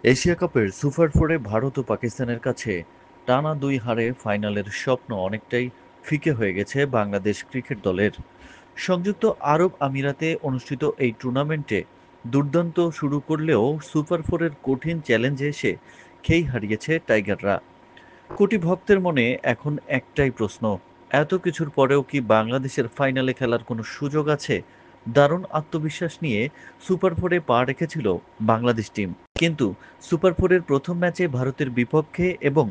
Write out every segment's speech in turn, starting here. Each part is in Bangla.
এশিয়া কাপের সুপার ফোরে ভারত ও পাকিস্তানের কাছে টানা ২ হারে ফাইনালের স্বপ্ন অনেকটাই ফিকে হয়ে গেছে বাংলাদেশ ক্রিকেট দলের। সংযুক্ত আরব আমিরাতে অনুষ্ঠিত এই টুর্নামেন্টে দুর্দান্ত শুরু করলেও সুপার ফোরের কঠিন চ্যালেঞ্জে এসে খেই হারিয়েছে টাইগাররা। কোটি ভক্তের মনে এখন একটাই প্রশ্ন, এত কিছুর পরেও কি বাংলাদেশের ফাইনালে খেলার কোনো সুযোগ আছে? দারুণ আত্মবিশ্বাস নিয়ে সুপার ফোরে পা রেখেছিল বাংলাদেশ টিম, কিন্তু সুপার ফোরের প্রথম ম্যাচে ভারতের বিপক্ষে এবং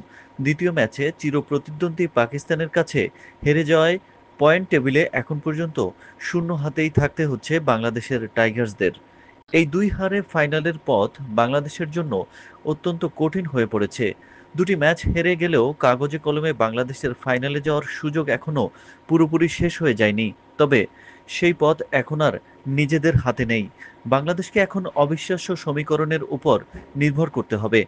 দ্বিতীয় ম্যাচে চিরপ্রতিদ্বন্দ্বী পাকিস্তানের কাছে হেরে যাওয়ায় পয়েন্ট টেবিলে এখন পর্যন্ত শূন্য হাতেই থাকতে হচ্ছে বাংলাদেশের টাইগার্সদের। এই ২ হারে ফাইনালের পথ বাংলাদেশের জন্য অত্যন্ত কঠিন হয়ে পড়েছে। দুটি ম্যাচ হেরে গেলেও কাগজে কলমে বাংলাদেশের ফাইনালে যাওয়ার সুযোগ এখনো পুরোপুরি শেষ হয়ে যায়নি। তবে সেই পথ এখন আর নিজেদের হাতে নেই। বাংলাদেশকে এখন অবিশ্বাস্য সমীকরণের উপর নির্ভর করতে হবে।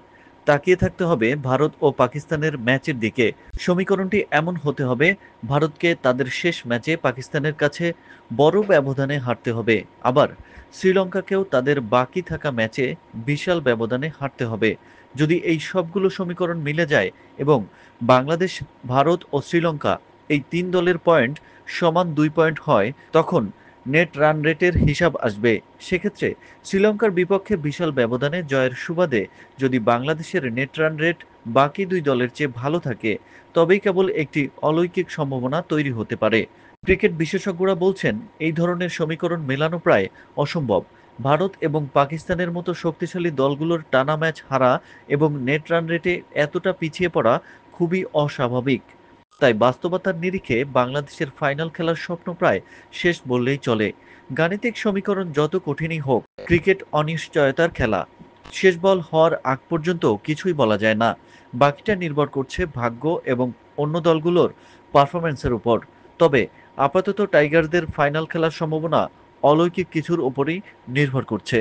তাকিয়ে থাকতে হবে ভারত ও পাকিস্তানের ম্যাচের দিকে। সমীকরণটি এমন হতে হবে, ভারতকে তাদের শেষ ম্যাচে পাকিস্তানের কাছে বড় ব্যবধানে হারতে হবে। আবার শ্রীলঙ্কাকেও তাদের বাকি থাকা ম্যাচে বিশাল ব্যবধানে হারতে হবে। যদি এই সবগুলো সমীকরণ মিলে যায় এবং বাংলাদেশ, ভারত ও শ্রীলঙ্কা এই ৩ দলের পয়েন্ট সমান ২ পয়েন্ট হয়, তখন নেট রান রেটের হিসাব আসবে। সেক্ষেত্রে শ্রীলঙ্কার বিপক্ষে বিশাল ব্যবধানে জয়ের সুবাদে যদি বাংলাদেশের নেট রান রেট বাকি ২ দলের চেয়ে ভালো থাকে, তবেই কেবল একটি অলৌকিক সম্ভাবনা তৈরি হতে পারে। ক্রিকেট বিশেষজ্ঞরা বলছেন, এই ধরনের সমীকরণ মেলানো প্রায় অসম্ভব। ভারত এবং পাকিস্তানের মতো শক্তিশালী দলগুলোর টানা ম্যাচ হারা এবং নেট রান রেটে এতটা পিছিয়ে পড়া খুবই অস্বাভাবিক। তাই বাস্তবতার নিরিখে বাংলাদেশের ফাইনাল খেলার স্বপ্ন প্রায় শেষ বললেই চলে। গাণিতিক সমীকরণ যত কঠিনই হোক, ক্রিকেট অনিশ্চয়তার খেলা। শেষ বল হওয়ার আগ পর্যন্ত কিছুই বলা যায় না। বাকিটা নির্ভর করছে ভাগ্য এবং অন্য দলগুলোর পারফরম্যান্সের উপর। তবে আপাতত টাইগারদের ফাইনাল খেলার সম্ভাবনা অলৌকিক কিছুর ওপরই নির্ভর করছে।